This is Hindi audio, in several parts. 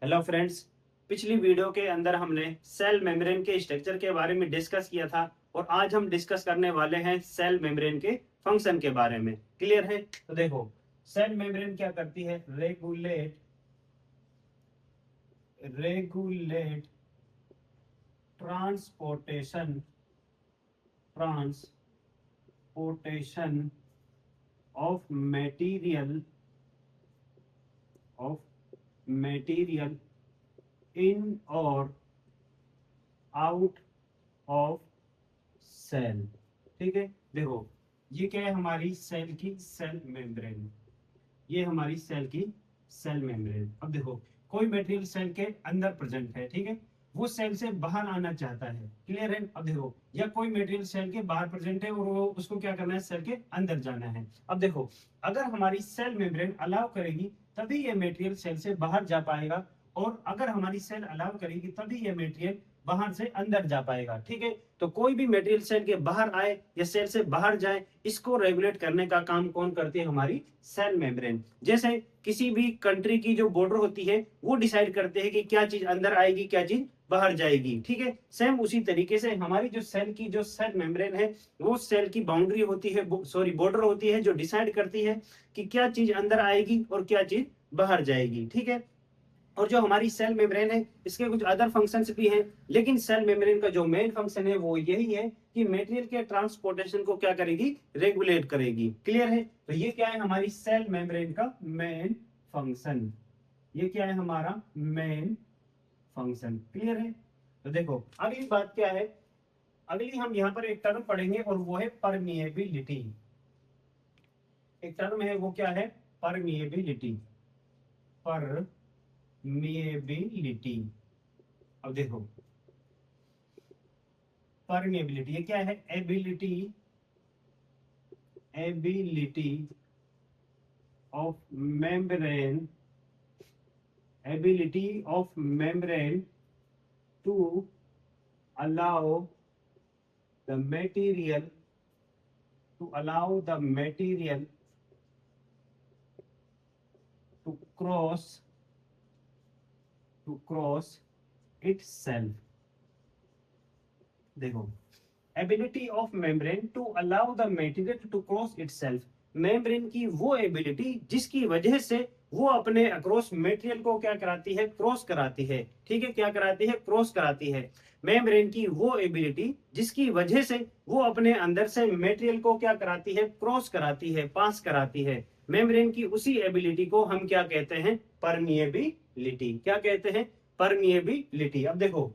Hello friends. पिछली वीडियो के अंदर हमने सेल मेम्ब्रेन के स्ट्रक्चर के बारे में डिस्कस किया था और आज हम डिस्कस करने वाले हैं सेल मेम्ब्रेन के फंक्शन के बारे में। क्लियर है? तो देखो, सेल मेम्ब्रेन क्या करती है? Regulate regulate transportation transportation of material in और आउट ऑफ सेल। ठीक है, देखो, ये क्या है? हमारी सेल की सेल मेम्ब्रेन। ये हमारी सेल की सेल मेम्ब्रेन। अब देखो, कोई मटेरियल सेल के अंदर प्रेजेंट है, ठीक है, वो सेल से बाहर आना चाहता है। क्लियर है? अब देखो, या कोई मटेरियल सेल के बाहर प्रेजेंट है और वो उसको क्या करना है? सेल के अंदर जाना है। अब देखो, अगर हमारी सेल मेम्ब्रेन अलाउ करेगी तभी ये मटेरियल सेल से बाहर जा पाएगा, और अगर हमारी सेल अलाउ करेगी तभी ये मटेरियल बाहर से अंदर जा पाएगा। ठीक है, तो कोई भी मटेरियल सेल के बाहर आए या सेल से बाहर जाए, इसको रेगुलेट करने का काम कौन करती है? हमारी सेल मेम्ब्रेन। जैसे किसी भी कंट्री की जो बॉर्डर होती है वो डिसाइड करते हैं कि क्या चीज अंदर आएगी, क्या चीज बाहर जाएगी। ठीक है, सेम उसी तरीके से हमारी जो सेल की जो सेल मेम्ब्रेन है, वो सेल की बाउंड्री होती है, सॉरी बॉर्डर होती है, जो डिसाइड करती है कि क्या चीज अंदर आएगी और क्या चीज बाहर जाएगी। ठीक है, और जो हमारी सेल मेम्ब्रेन है, इसके कुछ अदर फंक्शंस भी हैं, लेकिन सेल मेम्ब्रेन का जो मेन फंक्शन है वो यही है कि मटेरियल के ट्रांसपोर्टेशन को क्या करेगी? रेगुलेट करेगी। क्लियर है? तो ये क्या है? हमारी सेल मेम्ब्रेन का मेन फंक्शन। ये क्या है? हमारा मेन फंक्शन। क्लियर है? तो देखो, अगली बात क्या है? अगली हम यहाँ पर एक टर्म पढ़ेंगे और वो है परमिएबिलिटी। एक टर्म है, वो क्या है? परमिएबिलिटी। परमिएबिलिटी। अब देखो, परमेबिलिटी ये क्या है? Ability of membrane ability of membrane to allow the material to allow the material to cross itself। देखो, ability of membrane to allow the material to cross itself. Membrane की वो एबिलिटी जिसकी वजह से वो अपने अक्रॉस मटेरियल को क्या कराती है? क्रॉस कराती है। ठीक है, क्या कराती है? क्रॉस कराती है। मेम्ब्रेन की वो एबिलिटी जिसकी वजह से वो अपने अंदर से मटेरियल को क्या कराती है? क्रॉस कराती है, पास कराती है। मेम्ब्रेन की उसी एबिलिटी को हम क्या कहते हैं? परमिएबिलिटी। क्या कहते हैं? परमिएबिलिटी। अब देखो,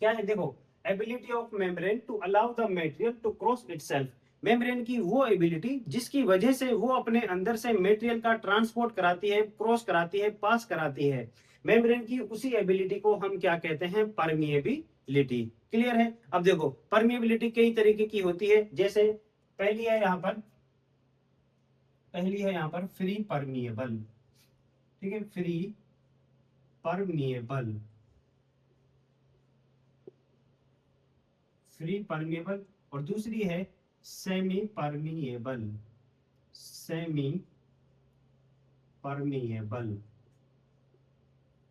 क्या है? देखो, ability of membrane to allow the material to cross itself. Membrane की वो एबिलिटी जिसकी वजह से वो अपने अंदर से मटेरियल का ट्रांसपोर्ट कराती है, क्रॉस कराती है, पास कराती है। मेम्ब्रेन की उसी एबिलिटी को हम क्या कहते हैं? परमिएबिलिटी। क्लियर है? अब देखो, परमिएबिलिटी कई तरीके की होती है। जैसे पहली है यहाँ पर फ्री परमिएबल। ठीक है, फ्री परमिएबल, फ्री परमिएबल। और दूसरी है सेमी परमिएबल, सेमी परमिएबल।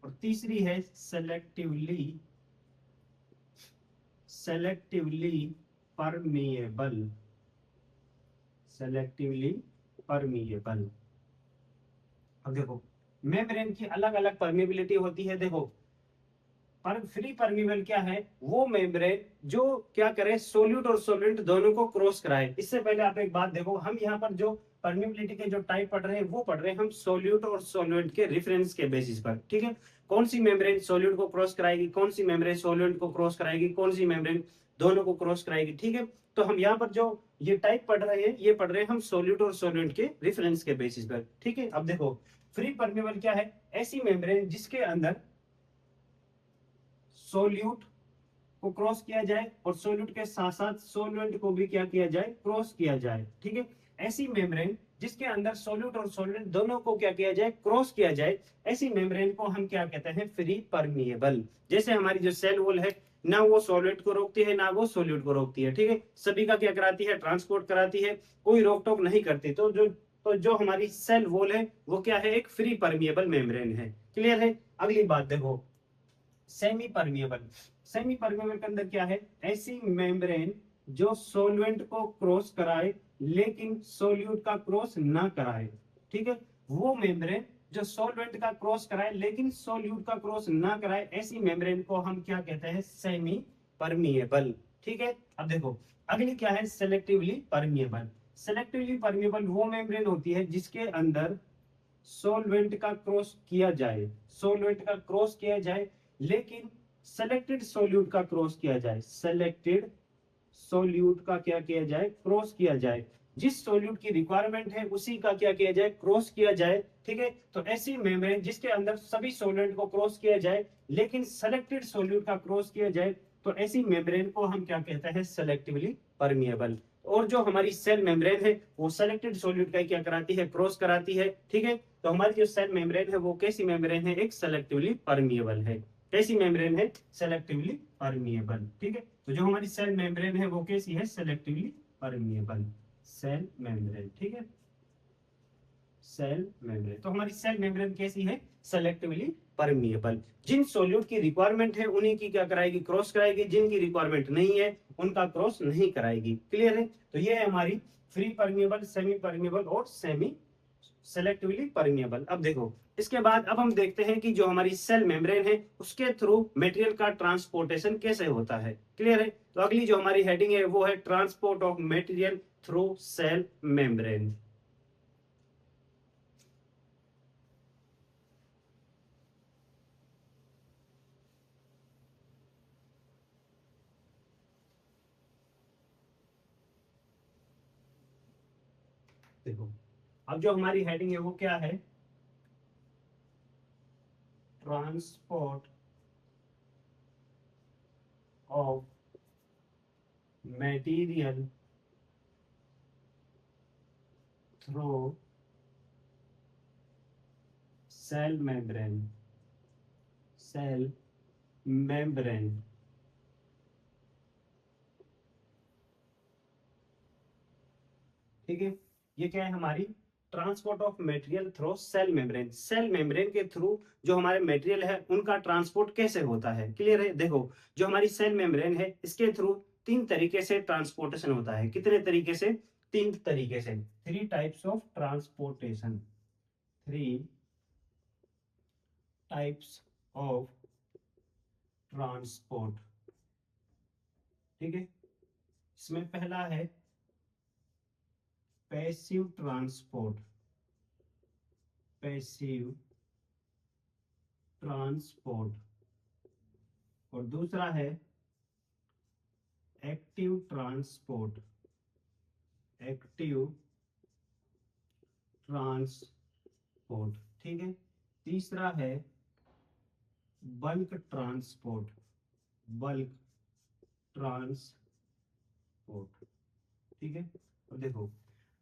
और तीसरी है सेलेक्टिवली परमिएबल, सेलेक्टिवली परमिएबल। अब देखो, मेम्ब्रेन की अलग अलग परमिएबिलिटी होती है। देखो, पर फ्री परमिएबल क्या है? वो मेम्ब्रेन जो क्या करे? सोल्यूट और सोलेंट दोनों को क्रॉस कराए। इससे पहले आप एक बात देखो, हम यहाँ पर जो परमिएबिलिटी के जो टाइप पढ़ रहे हैं वो पढ़ रहे हैं हम सोल्यूट और सोलेंट के रेफरेंस के बेसिस पर। ठीक है, कौन सी मेम्ब्रेन सोल्यूट को क्रॉस कराएगी, कौन सी मेम्ब्रेन सोलेंट को क्रॉस कराएगी, कौन सी मेम्ब्रेन दोनों को क्रॉस कराएगी। ठीक है, तो हम यहाँ पर जो ये टाइप पढ़ रहे हैं, ये पढ़ रहे हैं हम सोल्यूट और सोलेंट के रेफरेंस के बेसिस पर। ठीक है, अब देखो, फ्री परमिएबल क्या है? ऐसी मेम्ब्रेन जिसके अंदर सोल्यूट को क्रॉस किया जाए और सोल्यूट के साथ साथ सोलवेंट को भी क्या किया जाए? क्रॉस किया जाए। ठीक है, ऐसी मेम्ब्रेन जिसके अंदर सोल्यूट और सोलवेंट दोनों को क्या किया जाए? क्रॉस किया जाए, ऐसी मेम्ब्रेन को हम क्या कहते हैं? Free permeable. जैसे हमारी जो सेल वॉल है, ना वो सोल्वेंट को रोकती है ना वो सोल्यूट को रोकती है। ठीक है, सभी का क्या कराती है? ट्रांसपोर्ट कराती है, कोई रोक टोक नहीं करती। तो जो तो जो हमारी सेल वॉल है वो क्या है, एक फ्री परमिएबल मेम्ब्रेन है। क्लियर है। अगली बात देखो, सेमी परमिएबल। सेमी परमिएबल के अंदर क्या है, ऐसी मेम्ब्रेन जो सोलवेंट को क्रॉस कराए लेकिन सोल्यूट का क्रॉस ना कराए। ठीक है, वो मेम्ब्रेन जो सोलवेंट का क्रॉस कराए लेकिन सोल्यूट का क्रॉस ना कराए, ऐसी मेम्ब्रेन को हम क्या कहते हैं, सेमी परमिएबल। ठीक है। अब देखो अगली क्या है, सेलेक्टिवली परमिएबल। सेलेक्टिवली परमिएबल वो मेम्ब्रेन होती है जिसके अंदर सोलवेंट का क्रॉस किया जाए, सोलवेंट का क्रॉस किया जाए लेकिन सेलेक्टेड सोल्यूट का क्रॉस किया जाए, सेलेक्टेड सोल्यूट का क्या किया जाए, क्रॉस किया जाए। जिस सोल्यूट की रिक्वायरमेंट है उसी का क्या किया जाए, क्रॉस किया जाए। ठीक है, तो ऐसी मेम्ब्रेन जिसके अंदर सभी सोल्यूट को क्रॉस किया जाए लेकिन सेलेक्टेड सोल्यूट का क्रॉस किया जाए, तो ऐसी मेम्ब्रेन को हम क्या कहते हैं, सेलेक्टिवली परमिएबल। और जो हमारी सेल मेम्ब्रेन है वो सेलेक्टेड सोल्यूट का क्या कराती है, क्रॉस कराती है। ठीक है, तो हमारी जो सेल मेम्ब्रेन है वो कैसी मेम्ब्रेन है, एक सेलेक्टिवली परमिएबल है। कैसी मेम्ब्रेन है, सेलेक्टिवली परमिएबल। ठीक है, तो जो हमारी सेल मेम्ब्रेन है वो कैसी है, सेलेक्टिवली परमिएबल सेल मेम्ब्रेन। ठीक है, सेल मेम्ब्रेन, तो हमारी सेल मेम्ब्रेन कैसी है, सेलेक्टिवली परमिएबल। जिन सोल्यूट की रिक्वायरमेंट है उन्हीं की क्या कराएगी, क्रॉस कराएगी, जिनकी रिक्वायरमेंट नहीं है उनका क्रॉस नहीं कराएगी। क्लियर है। तो ये है हमारी फ्री परमिएबल, सेमी परमिएबल और सेमी सेलेक्टिवली परमिएबल। अब देखो इसके बाद अब हम देखते हैं कि जो हमारी सेल मेम्ब्रेन है उसके थ्रू मटेरियल का ट्रांसपोर्टेशन कैसे होता है। क्लियर है। तो अगली जो हमारी हेडिंग है वो है transport of material through cell membrane. देखो अब जो हमारी हेडिंग है वो क्या है, transport of material through cell membrane, cell membrane. ठीक है, ये क्या है हमारी transport of material through cell membrane. Cell membrane के थ्रू जो हमारे मटेरियल है उनका ट्रांसपोर्ट कैसे होता है। क्लियर है। देखो जो हमारी सेल मेम्ब्रेन है इसके थ्रू तीन तरीके से ट्रांसपोर्टेशन होता है। कितने तरीके से, तीन तरीके से, three types of transportation, three types of transport. ठीक है, इसमें पहला है पैसिव ट्रांसपोर्ट, पैसिव ट्रांसपोर्ट, और दूसरा है एक्टिव ट्रांसपोर्ट, एक्टिव ट्रांसपोर्ट। ठीक है, तीसरा है बल्क ट्रांसपोर्ट, बल्क ट्रांसपोर्ट। ठीक है, और देखो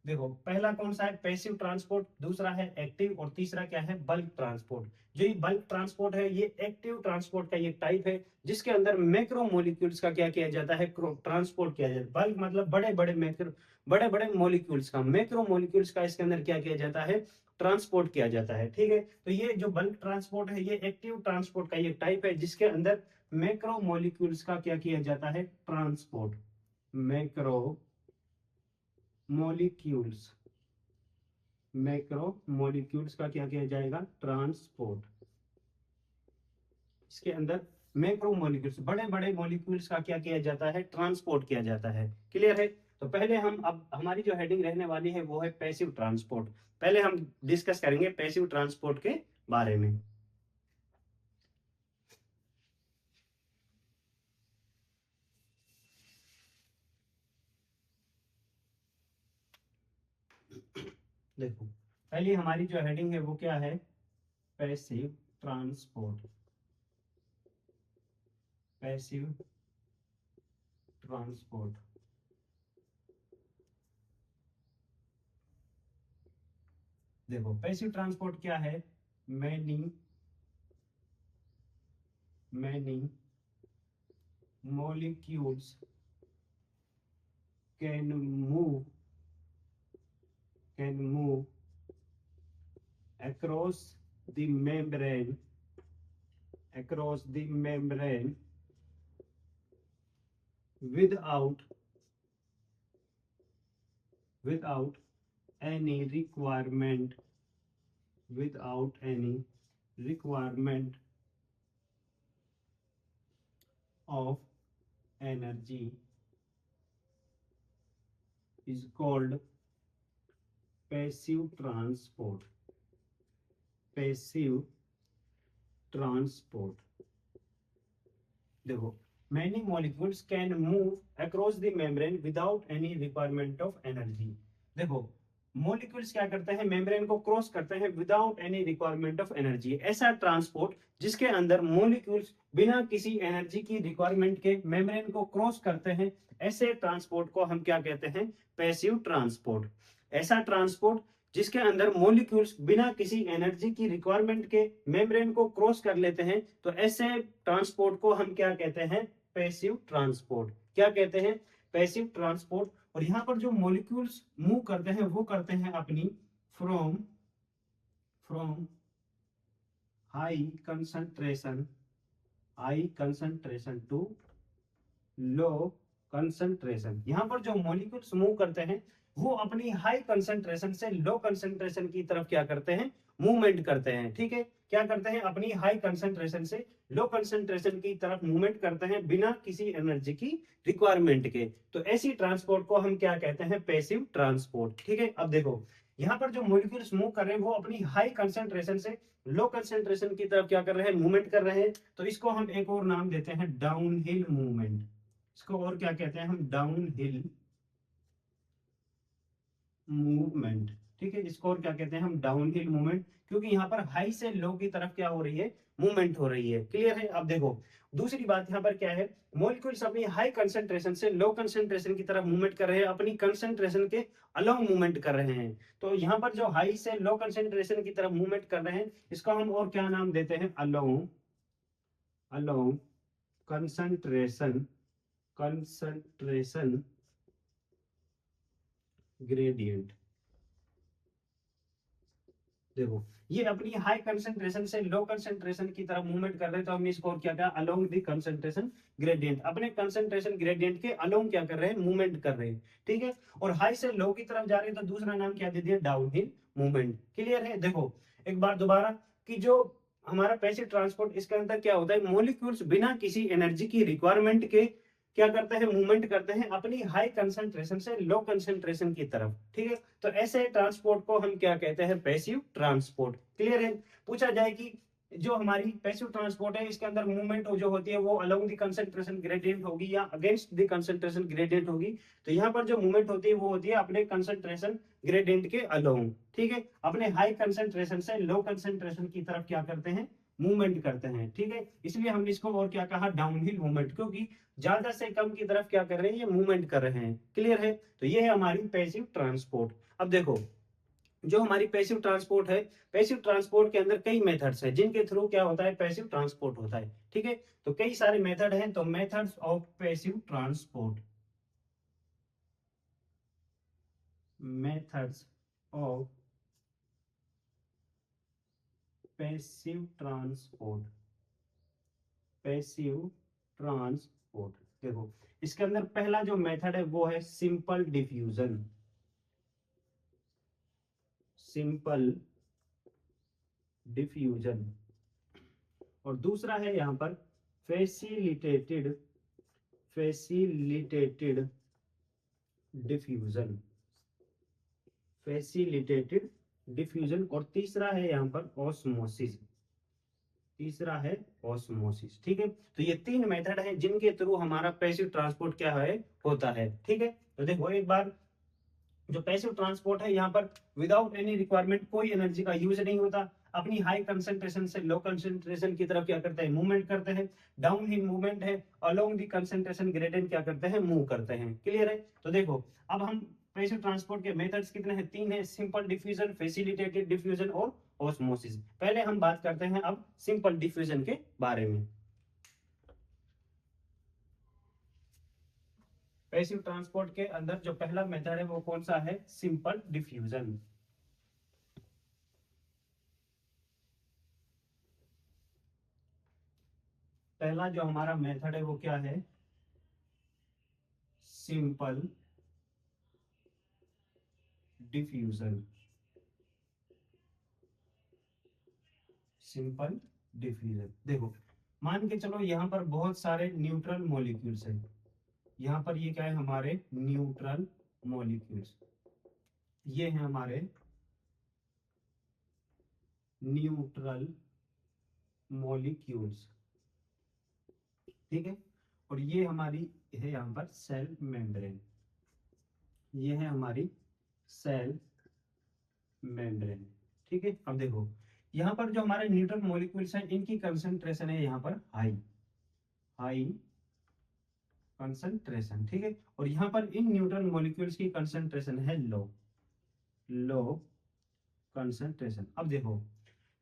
देखो पहला कौन सा है, पैसिव ट्रांसपोर्ट, दूसरा है एक्टिव, और तीसरा क्या है, बल्क ट्रांसपोर्ट। जो ये बल्क ट्रांसपोर्ट है ये एक्टिव ट्रांसपोर्ट का ये टाइप है जिसके अंदर मैक्रो मोलिक्यूल्स का क्या किया जाता है, ट्रांसपोर्ट किया जाता है। बल्क मतलब बड़े बड़े मैक्रो, बड़े बड़े मोलिक्यूल्स का, मैक्रो मोलिक्यूल्स का इसके अंदर क्या किया जाता है, ट्रांसपोर्ट किया जाता है। ठीक है, तो ये जो बल्क ट्रांसपोर्ट है ये एक्टिव ट्रांसपोर्ट का ये टाइप है जिसके अंदर मैक्रो मोलिक्यूल्स का क्या किया जाता है, transport, macro molecules, macro molecules का क्या किया जाएगा, ट्रांसपोर्ट। इसके अंदर मैक्रो मॉलिक्यूल्स, बड़े बड़े मॉलिक्यूल्स का क्या किया जाता है, ट्रांसपोर्ट किया जाता है। क्लियर है। तो पहले हम, अब हमारी जो हेडिंग रहने वाली है वो है पैसिव ट्रांसपोर्ट। पहले हम डिस्कस करेंगे पैसिव ट्रांसपोर्ट के बारे में। देखो पहली हमारी जो हेडिंग है वो क्या है, पैसिव ट्रांसपोर्ट, पैसिव ट्रांसपोर्ट। देखो पैसिव ट्रांसपोर्ट क्या है, many many molecules can move can move across the membrane without any requirement of energy is called passive transport. देखो, many molecules can move across the membrane without any requirement of energy. देखो, मोलिक्यूल्स क्या करते हैं, मेम्ब्रेन को क्रॉस करते हैं without any requirement of energy. ऐसा ट्रांसपोर्ट जिसके अंदर मोलिक्यूल्स बिना किसी एनर्जी की रिक्वायरमेंट के मेम्ब्रेन को क्रॉस करते हैं, ऐसे ट्रांसपोर्ट को हम क्या कहते हैं, पैसिव ट्रांसपोर्ट. ऐसा ट्रांसपोर्ट जिसके अंदर मोलिक्यूल्स बिना किसी एनर्जी की रिक्वायरमेंट के मेम्ब्रेन को क्रॉस कर लेते हैं, तो ऐसे ट्रांसपोर्ट को हम क्या कहते हैं, पैसिव ट्रांसपोर्ट. क्या कहते हैं, पैसिव ट्रांसपोर्ट. और यहां पर जो मॉलिक्यूल्स मूव करते हैं वो करते हैं अपनी from high concentration to low concentration. यहां पर जो मॉलिक्यूल्स मूव करते हैं वो अपनी हाई कंसंट्रेशन से लो कंसंट्रेशन की तरफ क्या करते हैं, मूवमेंट करते हैं. ठीक है, क्या करते हैं, अपनी हाई कंसंट्रेशन से लो कंसंट्रेशन की तरफ मूवमेंट करते हैं बिना किसी एनर्जी की रिक्वायरमेंट के. तो ऐसी ट्रांसपोर्ट को हम क्या कहते हैं, पैसिव ट्रांसपोर्ट. ठीक है, अब देखो यहाँ पर जो मॉलिक्यूल्स मूव कर रहे हैं वो अपनी हाई कंसंट्रेशन से लो कंसंट्रेशन की तरफ क्या कर रहे हैं, मूवमेंट कर रहे हैं. तो इसको हम एक और नाम देते हैं डाउन हिल मूवमेंट. इसको और क्या कहते हैं हम, डाउन हिल मूवमेंट. ठीक है, इसको और क्या कहते हैं हम, डाउन हिल मूवमेंट, क्योंकि यहाँ पर हाई से लो की तरफ क्या हो रही है, मूवमेंट हो रही है. क्लियर है. अब देखो दूसरी बात यहाँ पर क्या है, मॉलिक्यूल्स अपनी हाई कंसंट्रेशन से लो कंसंट्रेशन की तरफ मूवमेंट कर रहे हैं, अपनी कंसंट्रेशन के अलोंग मूवमेंट कर रहे हैं. तो यहाँ पर जो हाई से लो कंसंट्रेशन की तरफ मूवमेंट कर रहे हैं, इसको हम और क्या नाम देते हैं, अलोंग कंसंट्रेशन ग्रेडियंट. देखो ये अपनी हाई कंसंट्रेशन से लो कंसंट्रेशन की तरफ मूवमेंट कर रहे हैं, तो हमने इसको क्या कहा, अलोंग द कंसंट्रेशन ग्रेडियंट. अपने कंसंट्रेशन ग्रेडियंट के अलोंग क्या कर रहे हैं, मूवमेंट कर रहे हैं. ठीक है, और हाई से लो की तरफ जा रहे हैं, तो दूसरा नाम क्या दे दिया, डाउन हिल मूवमेंट. क्लियर है. देखो एक बार दोबारा कि जो हमारा पैसिव ट्रांसपोर्ट, इसके अंदर क्या होता है, मोलिक्यूल्स बिना किसी एनर्जी की रिक्वायरमेंट के क्या करते हैं, मूवमेंट करते हैं अपनी हाई कंसंट्रेशन से लो कंसंट्रेशन की तरफ. ठीक है, तो ऐसे ट्रांसपोर्ट को हम क्या कहते हैं, पैसिव ट्रांसपोर्ट. क्लियर है. पूछा जाए कि जो हमारी पैसिव ट्रांसपोर्ट है, इसके अंदर मूवमेंट जो होती है वो अलोंग द कंसंट्रेशन ग्रेडियंट होगी या अगेंस्ट द कंसंट्रेशन ग्रेडियंट होगी. तो यहाँ पर जो मूवमेंट होती है वो होती है अपने कंसंट्रेशन ग्रेडियंट के अलोंग. ठीक है, अपने हाई कंसंट्रेशन से लो कंसंट्रेशन की तरफ क्या करते हैं, मूवमेंट करते हैं. ठीक है, इसलिए हमने इसको और क्या कहा, डाउनहिल मूवमेंट, क्योंकि ज्यादा से कम की तरफ क्या कर रहे हैं, ये मूवमेंट कर रहे हैं. क्लियर है. तो ये है हमारी पैसिव ट्रांसपोर्ट. अब देखो जो हमारी पैसिव ट्रांसपोर्ट है, पैसिव ट्रांसपोर्ट के अंदर कई मेथड्स हैं जिनके थ्रू क्या होता है, पैसिव ट्रांसपोर्ट होता है. ठीक है, तो कई सारे मेथड हैं. तो methods of passive transport, methods of passive transport देखो इसके अंदर पहला जो मेथड है वो है सिंपल डिफ्यूजन. और दूसरा है यहां पर फैसिलिटेटेड डिफ्यूजन. और तीसरा है यहां पर ऑस्मोसिस. ठीक है, तो ये तीन मेथड है जिनके थ्रू हमारा पैसिव ट्रांसपोर्ट क्या है, होता है. ठीक है, तो देखो एक बार जो पैसिव ट्रांसपोर्ट है, यहाँ पर विदाउट एनी रिक्वायरमेंट कोई एनर्जी का यूज नहीं होता, अपनी हाई कंसंट्रेशन से लो कंसंट्रेशन की तरफ क्या करते हैं, मूवमेंट करते हैं. डाउन हिल मूवमेंट है, अलोंग द कंसंट्रेशन ग्रेडियंट क्या करते हैं, मूव करते हैं. क्लियर है. तो देखो अब हम पैसिव ट्रांसपोर्ट के मेथड्स कितने हैं, तीन है, सिंपल डिफ्यूजन, फैसिलिटेटेड डिफ्यूजन और ऑस्मोसिस. पहले हम बात करते हैं अब सिंपल डिफ्यूजन के बारे में. पैसिव ट्रांसपोर्ट के अंदर जो पहला मेथड है वो कौन सा है, सिंपल डिफ्यूजन. पहला जो हमारा मेथड है वो क्या है, सिंपल डिफ्यूजन। सिंपल डिफ्यूजन, देखो मान के चलो यहाँ पर बहुत सारे न्यूट्रल मॉलिक्यूल्स हैं, यहाँ पर ये क्या है हमारे न्यूट्रल मॉलिक्यूल्स, ये है हमारे न्यूट्रल मॉलिक्यूल्स, ठीक है। और ये हमारी है यहाँ पर सेल मेम्ब्रेन, ये है हमारी सेल मेम्ब्रेन, ठीक है। अब देखो यहाँ पर जो हमारे न्यूट्रल मॉलिक्यूल्स हैं इनकी कंसंट्रेशन है यहाँ पर हाई, हाई कंसंट्रेशन, ठीक है। और यहाँ पर इन न्यूट्रल मॉलिक्यूल्स की कंसंट्रेशन है लो, लो कंसंट्रेशन। अब देखो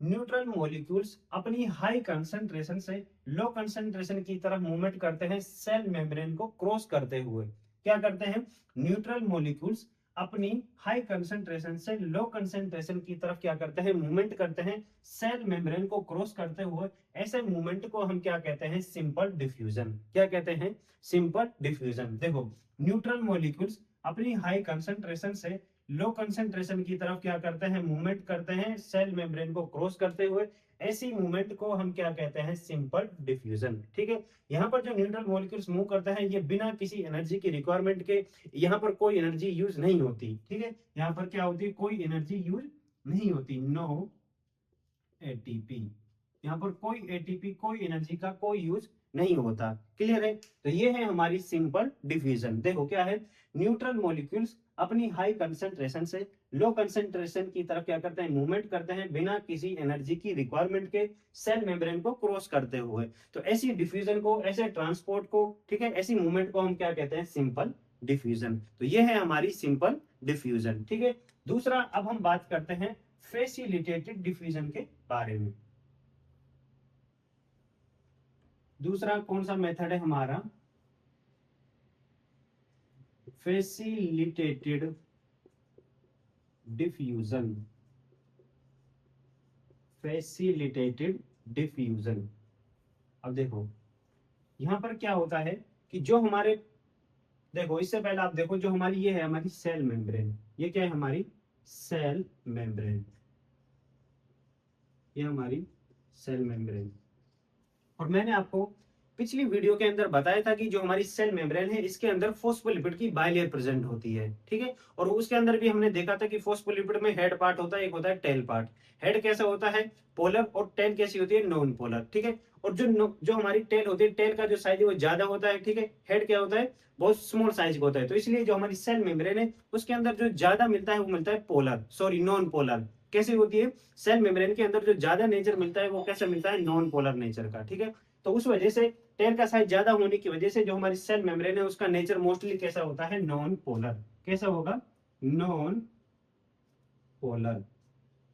न्यूट्रल मॉलिक्यूल्स अपनी हाई कंसंट्रेशन से लो कंसंट्रेशन की तरफ मूवमेंट करते हैं सेल मेम्ब्रेन को क्रॉस करते हुए। क्या करते हैं, न्यूट्रल मॉलिक्यूल्स अपनी हाई कंसंट्रेशन से लो कंसंट्रेशन की तरफ क्या करते हैं, मूवमेंट करते हैं सेल मेम्ब्रेन को क्रॉस करते हुए। ऐसे मूवमेंट को हम क्या कहते हैं, सिंपल डिफ्यूजन। क्या कहते हैं, सिंपल डिफ्यूजन। देखो न्यूट्रल मॉलिक्यूल्स अपनी हाई कंसंट्रेशन से लो कंसंट्रेशन की तरफ क्या करते हैं, मूवमेंट करते हैं सेल मेम्ब्रेन को क्रॉस करते हुए। ऐसी मूवमेंट को हम क्या कहते हैं, सिंपल डिफ्यूजन, ठीक है। यहाँ पर जो न्यूट्रल मॉलिक्यूल्स मूव करते हैं ये बिना किसी एनर्जी की रिक्वायरमेंट के, यहाँ पर कोई एनर्जी यूज नहीं होती, ठीक है। यहाँ पर क्या होती है, कोई एनर्जी यूज नहीं होती, नो एटीपी, यहाँ पर कोई एटीपी कोई एनर्जी का कोई यूज नहीं होता। क्लियर है, तो ये है हमारी सिंपल डिफ्यूजन। देखो क्या है, न्यूट्रल मॉलिक्यूल्स अपनी हाई कंसंट्रेशन से लो कंसंट्रेशन की तरफ क्या करते हैं, मूवमेंट करते हैं बिना किसी एनर्जी की रिक्वायरमेंट के सेल मेम्ब्रेन को क्रॉस करते हुए। तो ऐसी डिफ्यूजन को, ऐसे ट्रांसपोर्ट को, ठीक है, ऐसी मूवमेंट को हम क्या कहते हैं, सिंपल डिफ्यूजन। तो ये है हमारी सिंपल डिफ्यूजन, ठीक है। दूसरा अब हम बात करते हैं फैसिलिटेटेड डिफ्यूजन के बारे में। दूसरा कौन सा मेथड है हमारा, फैसिलिटेटेड डिफ्यूजन। Facilitated diffusion. अब देखो यहां पर क्या होता है कि जो हमारे, देखो इससे पहले आप देखो जो हमारी ये है हमारी सेल मेम्ब्रेन, ये क्या है हमारी सेल मेम्ब्रेन, ये हमारी सेल मेम्ब्रेन। और मैंने आपको पिछली वीडियो के अंदर बताया था कि जो हमारी सेल मेम्ब्रेन है इसके अंदर फोस्फोलिपिड की बाइलेयर प्रेजेंट होती है, ठीक है। और उसके अंदर भी हमने देखा था कि फोस्फोलिपिड में हेड पार्ट होता है, एक होता है टेल पार्ट। हेड कैसा होता है, पोलर, और टेल कैसी होती है, नॉन पोलर, ठीक है। और जो हमारी टेल होती है, टेल का जो साइज है वो ज्यादा होता है, ठीक है। हेड क्या होता है, बहुत स्मॉल साइज का होता है। तो इसलिए जो हमारी सेल मेम्ब्रेन है उसके अंदर जो ज्यादा मिलता है वो मिलता है पोलर, सॉरी नॉन पोलर। कैसी होती है, सेल मेम्ब्रेन के अंदर जो ज्यादा नेचर मिलता है वो कैसा मिलता है, नॉन पोलर नेचर का, ठीक है। तो उस वजह से टेल का साइज ज्यादा होने की वजह से जो हमारी सेल मेम्ब्रेन है उसका नेचर मोस्टली कैसा होता है, नॉन पोलर। कैसा होगा, नॉन पोलर,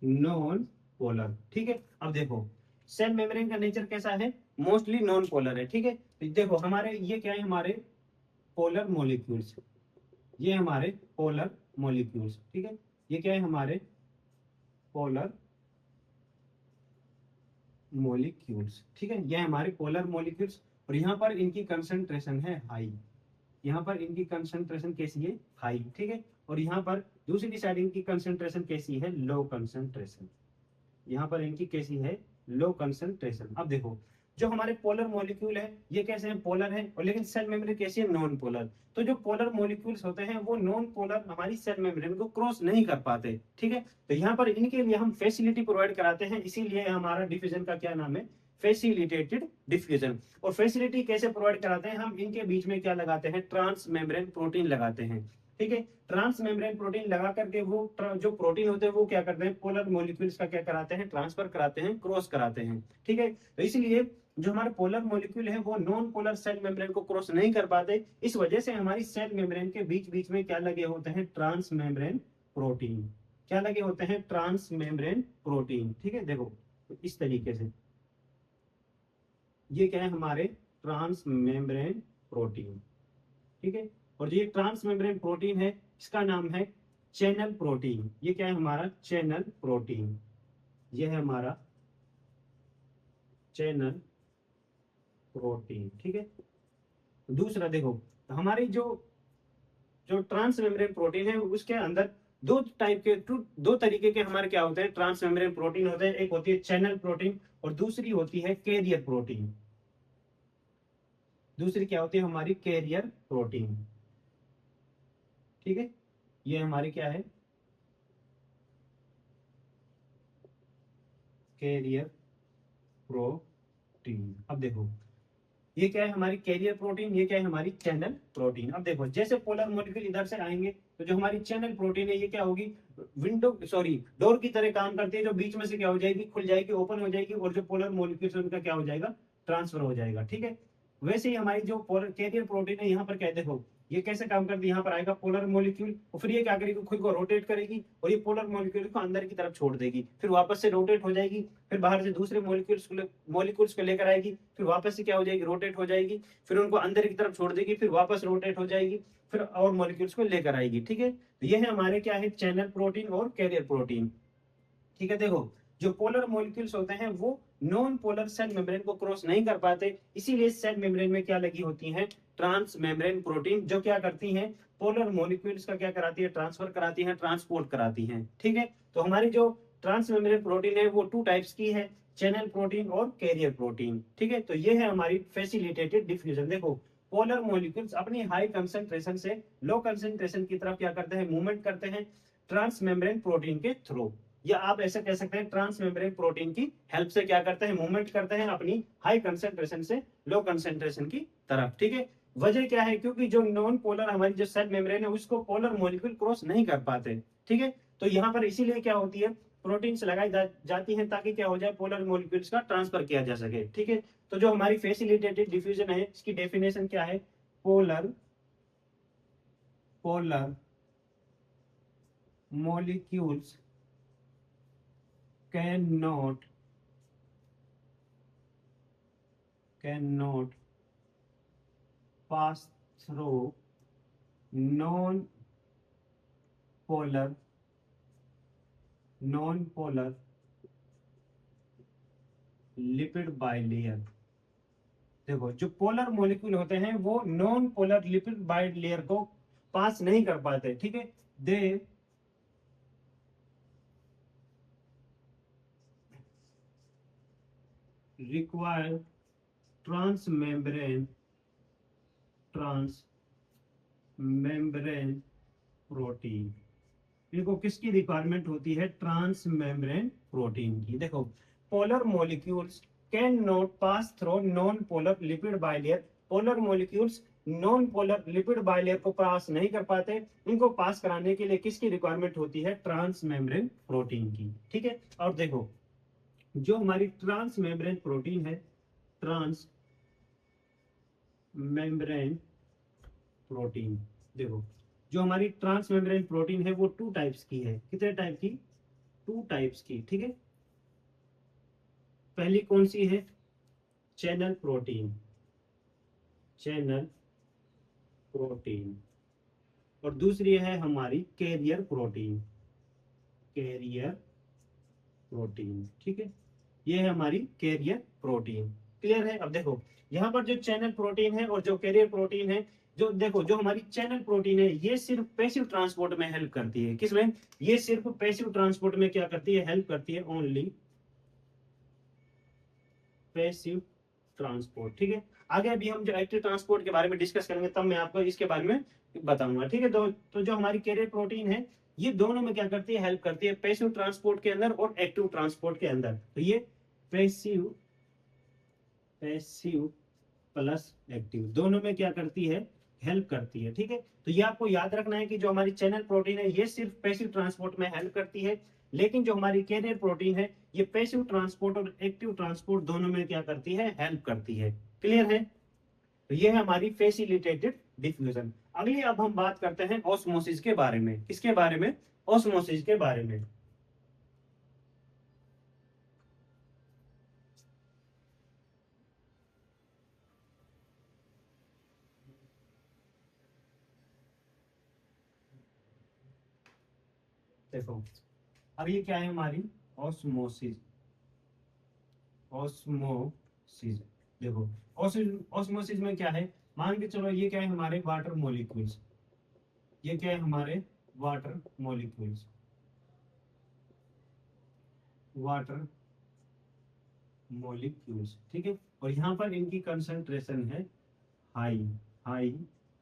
नॉन पोलर, ठीक है। अब देखो सेल मेम्ब्रेन का नेचर कैसा है, मोस्टली नॉन पोलर है, ठीक है। तो देखो हमारे ये क्या है, हमारे पोलर मॉलिक्यूल्स, ये हमारे पोलर मॉलिक्यूल्स, ठीक है। ये क्या है, हमारे पोलर मॉलिक्यूल्स, ठीक है। ये हमारे पोलर मॉलिक्यूल्स। और यहाँ पर इनकी कंसंट्रेशन है हाई, यहाँ पर इनकी कंसंट्रेशन कैसी है, हाई, ठीक है। और यहाँ पर दूसरी साइड इनकी कंसंट्रेशन कैसी है, लो कंसंट्रेशन। यहाँ पर इनकी कैसी है, लो कंसंट्रेशन। अब देखो जो हमारे पोलर मॉलिक्यूल है ये कैसे हैं, पोलर है, और लेकिन सेल मेम्ब्रेन कैसी है, नॉन पोलर। तो जो पोलर मॉलिक्यूल्स होते हैं वो नॉन पोलर हमारी सेल मेम्ब्रेन को क्रॉस नहीं कर पाते, ठीक है। तो यहाँ पर इनके लिए हम फैसिलिटी प्रोवाइड कराते हैं, इसीलिए हमारा डिफ्यूजन का क्या नाम है, फैसिलिटेटेड डिफ्यूजन। और फैसिलिटी कैसे प्रोवाइड कराते हैं, हम इनके बीच में क्या लगाते हैं, ट्रांस मेम्ब्रेन प्रोटीन लगाते हैं, ठीक है। ट्रांस मेम्ब्रेन प्रोटीन लगा करके वो जो प्रोटीन होते हैं वो क्या करते हैं, पोलर मॉलिक्यूल्स का क्या कराते हैं, ट्रांसफर कराते हैं, क्रॉस कराते हैं, ठीक है। तो इसलिए जो हमारे पोलर मॉलिक्यूल है वो नॉन पोलर सेल मेम्ब्रेन को क्रॉस नहीं कर पाते। इस वजह से हमारी सेल मेम्ब्रेन के बीच बीच में क्या लगे होते हैं, ट्रांस मेम्ब्रेन प्रोटीन। क्या लगे होते हैं, ट्रांस मेम्ब्रेन प्रोटीन, ठीक है। देखो तो इस तरीके से ये क्या है, हमारे ट्रांस मेम्ब्रेन प्रोटीन, ठीक है। और ये ट्रांस मेम्ब्रेन प्रोटीन है, इसका नाम है चैनल प्रोटीन। ये क्या है, हमारा चैनल प्रोटीन। ये है हमारा चैनल प्रोटीन, ठीक है। दूसरा देखो, हमारी जो जो ट्रांस मेम्ब्रेन प्रोटीन है उसके अंदर दो टाइप के दो तरीके के हमारे क्या होते हैं, ट्रांस मेम्ब्रेन प्रोटीन होते हैं। एक होती है चैनल प्रोटीन और दूसरी होती है कैरियर प्रोटीन। दूसरी क्या होती है हमारी, कैरियर प्रोटीन, ठीक है। ये हमारी क्या है, कैरियर प्रोटीन। अब देखो, ये क्या है हमारी कैरियर प्रोटीन, ये क्या है हमारी चैनल प्रोटीन। अब देखो, जैसे पोलर मॉलिक्यूल इधर से आएंगे तो जो हमारी चैनल प्रोटीन है ये क्या होगी, विंडो सॉरी डोर की तरह काम करती है, जो बीच में से क्या हो जाएगी, खुल जाएगी, ओपन हो जाएगी, और जो पोलर मॉलिक्यूल उनका क्या हो जाएगा, ट्रांसफर हो जाएगा, ठीक है। वैसे ही हमारी जो पोलर कैरियर प्रोटीन है, यहाँ पर क्या है देखो, ये कैसे काम करती है, यहाँ पर आएगा पोलर मॉलिक्यूल और फिर ये क्या करेगी, खुद को रोटेट करेगी और ये पोलर मॉलिक्यूल को अंदर की तरफ छोड़ देगी, फिर वापस से रोटेट हो जाएगी, फिर बाहर से दूसरे मॉलिक्यूल्स को लेकर आएगी, फिर वापस से क्या हो जाएगी, रोटेट हो जाएगी, फिर उनको अंदर की तरफ छोड़ देगी, फिर वापस रोटेट हो जाएगी, फिर और मॉलिक्यूल्स को लेकर आएगी, ठीक है। तो ये है हमारे क्या है, चैनल प्रोटीन और कैरियर प्रोटीन, ठीक है। देखो, जो पोलर मॉलिक्यूल्स होते हैं वो नॉन पोलर सेल मेम्ब्रेन को क्रॉस नहीं कर पाते, इसीलिए सेल मेम्ब्रेन में क्या लगी होती है, ट्रांस मेम्ब्रेन प्रोटीन, जो क्या करती हैं, पोलर मॉलिक्यूल्स का क्या कराती है, ट्रांसफर कराती है, ट्रांसपोर्ट कराती हैं, ठीक है। तो हमारी जो ट्रांस मेम्ब्रेन प्रोटीन है वो टू टाइप्स की है, चैनल प्रोटीन और कैरियर प्रोटीन, ठीक है। तो ये है हमारी फैसिलिटेटेड डिफ्यूजन। देखो, पोलर मॉलिक्यूल्स अपनी हाई कंसंट्रेशन से लो कंसंट्रेशन की तरफ क्या करते हैं, मूवमेंट करते हैं ट्रांस मेम्ब्रेन प्रोटीन के थ्रू, या आप ऐसे कह सकते हैं ट्रांस मेम्ब्रेन प्रोटीन की हेल्प से क्या करते हैं, मूवमेंट करते हैं अपनी हाई कंसंट्रेशन से लो कंसंट्रेशन की तरफ, ठीक है। वजह क्या है, क्योंकि जो नॉन पोलर हमारी जो सेल मेम्ब्रेन है उसको पोलर मॉलिक्यूल क्रॉस नहीं कर पाते, ठीक है। तो यहाँ पर इसीलिए क्या होती है, प्रोटीन्स लगाई जाती हैं ताकि क्या हो जाए, पोलर मॉलिक्यूल्स का ट्रांसफर किया जा सके, ठीक है। तो जो हमारी फैसिलिटेटेड डिफ्यूजन है इसकी डेफिनेशन क्या है, polar polar molecules cannot pass through non-polar lipid bilayer। देखो, जो पोलर मॉलिक्यूल होते हैं वो नॉन पोलर लिपिड बाइलेयर को पास नहीं कर पाते, ठीक है। They require transmembrane transmembrane protein. इनको किसकी रिक्वायरमेंट होती है, ट्रांस मेम्ब्रेन प्रोटीन की। देखो, polar molecules can not pass through non polar lipid bilayer. Polar molecules non polar lipid bilayer को पास नहीं कर पाते, इनको पास कराने के लिए किसकी रिक्वायरमेंट होती है, ट्रांस मेम्ब्रेन प्रोटीन की, ठीक है। और देखो, जो हमारी ट्रांस मेम्ब्रेन प्रोटीन है, ट्रांस मेम्ब्रेन प्रोटीन, देखो, जो हमारी ट्रांस मेम्ब्रेन प्रोटीन है वो टू टाइप्स की है। कितने टाइप की, टू टाइप्स की, ठीक है। पहली कौन सी है, चैनल प्रोटीन, चैनल प्रोटीन, और दूसरी है हमारी कैरियर प्रोटीन, कैरियर प्रोटीन, ठीक है। ये है हमारी कैरियर प्रोटीन, क्लियर है। अब देखो, यहाँ पर जो चैनल प्रोटीन है और जो कैरियर प्रोटीन है, जो देखो, जो हमारी चैनल प्रोटीन है ये सिर्फ पैसिव ट्रांसपोर्ट में हेल्प करती है, किसमें, ये सिर्फ पैसिव ट्रांसपोर्ट में क्या करती है, हेल्प करती है, ओनली पैसिव ट्रांसपोर्ट, ठीक है। आगे अभी हम जो एक्टिव ट्रांसपोर्ट के बारे में डिस्कस करेंगे तब मैं आपको इसके बारे में बताऊंगा, ठीक है। तो जो हमारी कैरियर प्रोटीन है ये दोनों में क्या करती है, हेल्प करती है, पैसिव ट्रांसपोर्ट के अंदर और एक्टिव ट्रांसपोर्ट के अंदर। तो ये पैसिव पैसिव प्लस एक्टिव दोनों में क्या करती है, हेल्प करती है, ठीक है। तो ये आपको याद रखना है कि जो हमारी चैनल प्रोटीन है ये सिर्फ पैसिव ट्रांसपोर्ट में हेल्प करती है, लेकिन जो हमारी कैरियर प्रोटीन है ये पैसिव ट्रांसपोर्ट और एक्टिव ट्रांसपोर्ट दोनों में क्या करती है, हेल्प करती है, क्लियर है। तो ये है हमारी फैसिलिटेटेड डिफ्यूजन। अगली अब हम बात करते हैं ऑस्मोसिस के बारे में, किसके बारे में, ऑस्मोसिस के बारे में। देखो, अब ये क्या है हमारी ऑस्मोसिस, ऑस्मोसिस, देखो ऑस्मोसिस में क्या है, मान के चलो ये क्या है हमारे वाटर मॉलिक्यूल्स, ये क्या है हमारे वाटर मॉलिक्यूल्स, वाटर मॉलिक्यूल्स, ठीक है। और यहाँ पर इनकी कंसंट्रेशन है हाई, हाई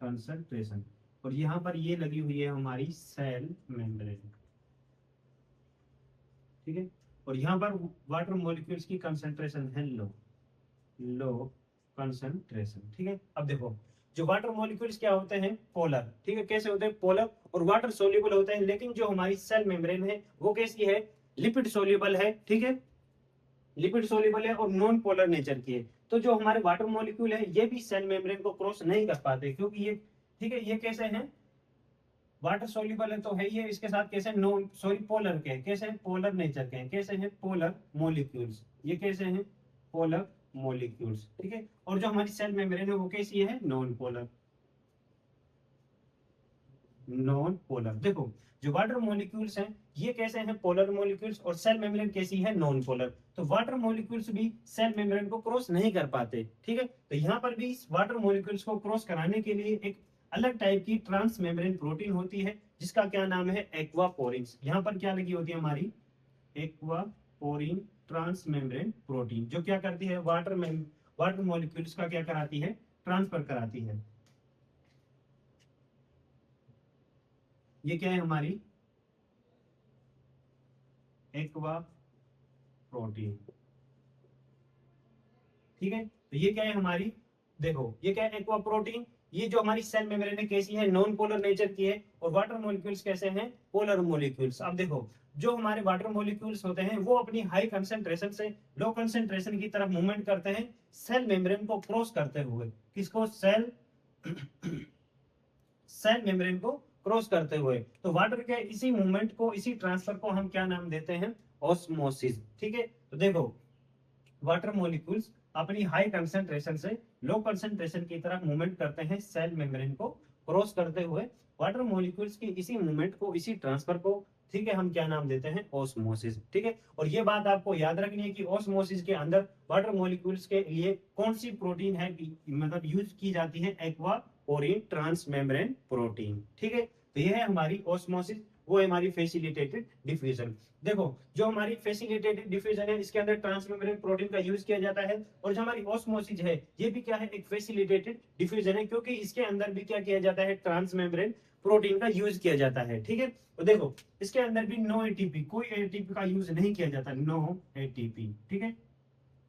कंसंट्रेशन। और यहाँ पर ये लगी हुई है हमारी सेल मेम्ब्रेन, ठीक है। और यहाँ पर वाटर मॉलिक्यूल्स की कंसंट्रेशन है लो, लो कंसंट्रेशन, ठीक है। अब देखो जो वाटर मॉलिक्यूल्स क्या होते हैं, पोलर, ठीक है। कैसे होते हैं, पोलर, और वाटर सोल्यूबल होते हैं। लेकिन जो हमारी सेल मेम्ब्रेन है वो कैसी है, लिपिड सोल्यूबल है, ठीक है, लिपिड सोल्यूबल है और नॉन पोलर नेचर की है। तो जो हमारे वाटर मॉलिक्यूल है ये भी सेल मेम्ब्रेन को क्रॉस नहीं कर पाते, क्योंकि ये, ठीक है, ये कैसे हैं, वाटर सोल्यूबल है तो है ये, इसके साथ कैसे, नॉन सॉरी पोलर के, कैसे हैं, पोलर नेचर के हैं, कैसे हैं, पोलर मॉलिक्यूल्स, ये कैसे हैं, पोलर मॉलिक्यूल्स, ठीक है। और जो हमारी सेल मेम्ब्रेन है वो कैसी है, नॉन पोलर, नॉन पोलर। देखो जो वाटर मॉलिक्यूल्स हैं ये कैसे हैं, पोलर मॉलिक्यूल्स, और सेल मेम्ब्रेन कैसी है, नॉन पोलर। तो वाटर मॉलिक्यूल्स भी सेल मेम्ब्रेन को क्रॉस नहीं कर पाते, ठीक है। तो यहाँ पर भी वाटर मॉलिक्यूल्स को क्रॉस कराने के लिए एक अलग टाइप की ट्रांस मेम्ब्रेन प्रोटीन होती है, जिसका क्या नाम है, एक्वापोरिन्स। यहाँ पर क्या लगी होती है हमारी, एक्वापोरिन ट्रांस मेम्ब्रेन प्रोटीन, जो क्या करती है, वाटर मॉलिक्यूल्स का क्या कराती है, ट्रांसफर कराती है। ये क्या है हमारी एक्वा प्रोटीन, ठीक है। तो ये क्या है हमारी, देखो ये क्या है, एक्वा प्रोटीन। ये जो हमारी सेल मेम्ब्रेन है कैसी है, नॉन पोलर नेचर की है। और वाटर मॉलिक्यूल्स कैसे हैं, पोलर मॉलिक्यूल्स। अब देखो जो हमारे वाटर मॉलिक्यूल्स होते हैं वो अपनी हाई कंसंट्रेशन से लो कंसंट्रेशन की तरफ मूवमेंट करते हैं, सेल मेम्ब्रेन को क्रॉस करते हुए। किसको, सेल सेल मेम्ब्रेन को क्रॉस करते हुए। तो वाटर के इसी मूवमेंट को, इसी ट्रांसफर को हम क्या नाम देते हैं, ऑस्मोसिस, ठीक है। तो देखो वाटर मॉलिक्यूल्स अपनी हाई कंसंट्रेशन से लो कंसंट्रेशन की तरफ मूवमेंट करते हैं, सेल मेम्ब्रेन को क्रॉस करते हुए। वाटर मॉलिक्यूल्स की इसी मूवमेंट को, इसी ट्रांसफर को, ठीक है, हम क्या नाम देते हैं, ऑस्मोसिस, ठीक है। और ये बात आपको याद रखनी है कि ऑस्मोसिस के अंदर वाटर मॉलिक्यूल्स के लिए कौन सी प्रोटीन है, मतलब यूज की जाती है, एक्वापोरिन ट्रांस मेम्ब्रेन प्रोटीन, ठीक है। तो ये है हमारी ऑस्मोसिस, वो है हमारी फैसिलिटेटेड डिफ्यूजन। देखो जो हमारी फैसिलिटेटेड डिफ्यूजन है इसके अंदर ट्रांसमेम्ब्रेन प्रोटीन का यूज किया जाता है। और जो हमारी ऑस्मोसिस है ये भी क्या है, एक फैसिलिटेटेड डिफ्यूजन है, क्योंकि इसके अंदर भी क्या किया जाता है, ट्रांसमेम्ब्रेन प्रोटीन का यूज किया जाता है, ठीक है। तो देखो इसके अंदर भी नो एटीपी, कोई एटीपी का यूज नहीं किया जाता, नो एटीपी, ठीक है।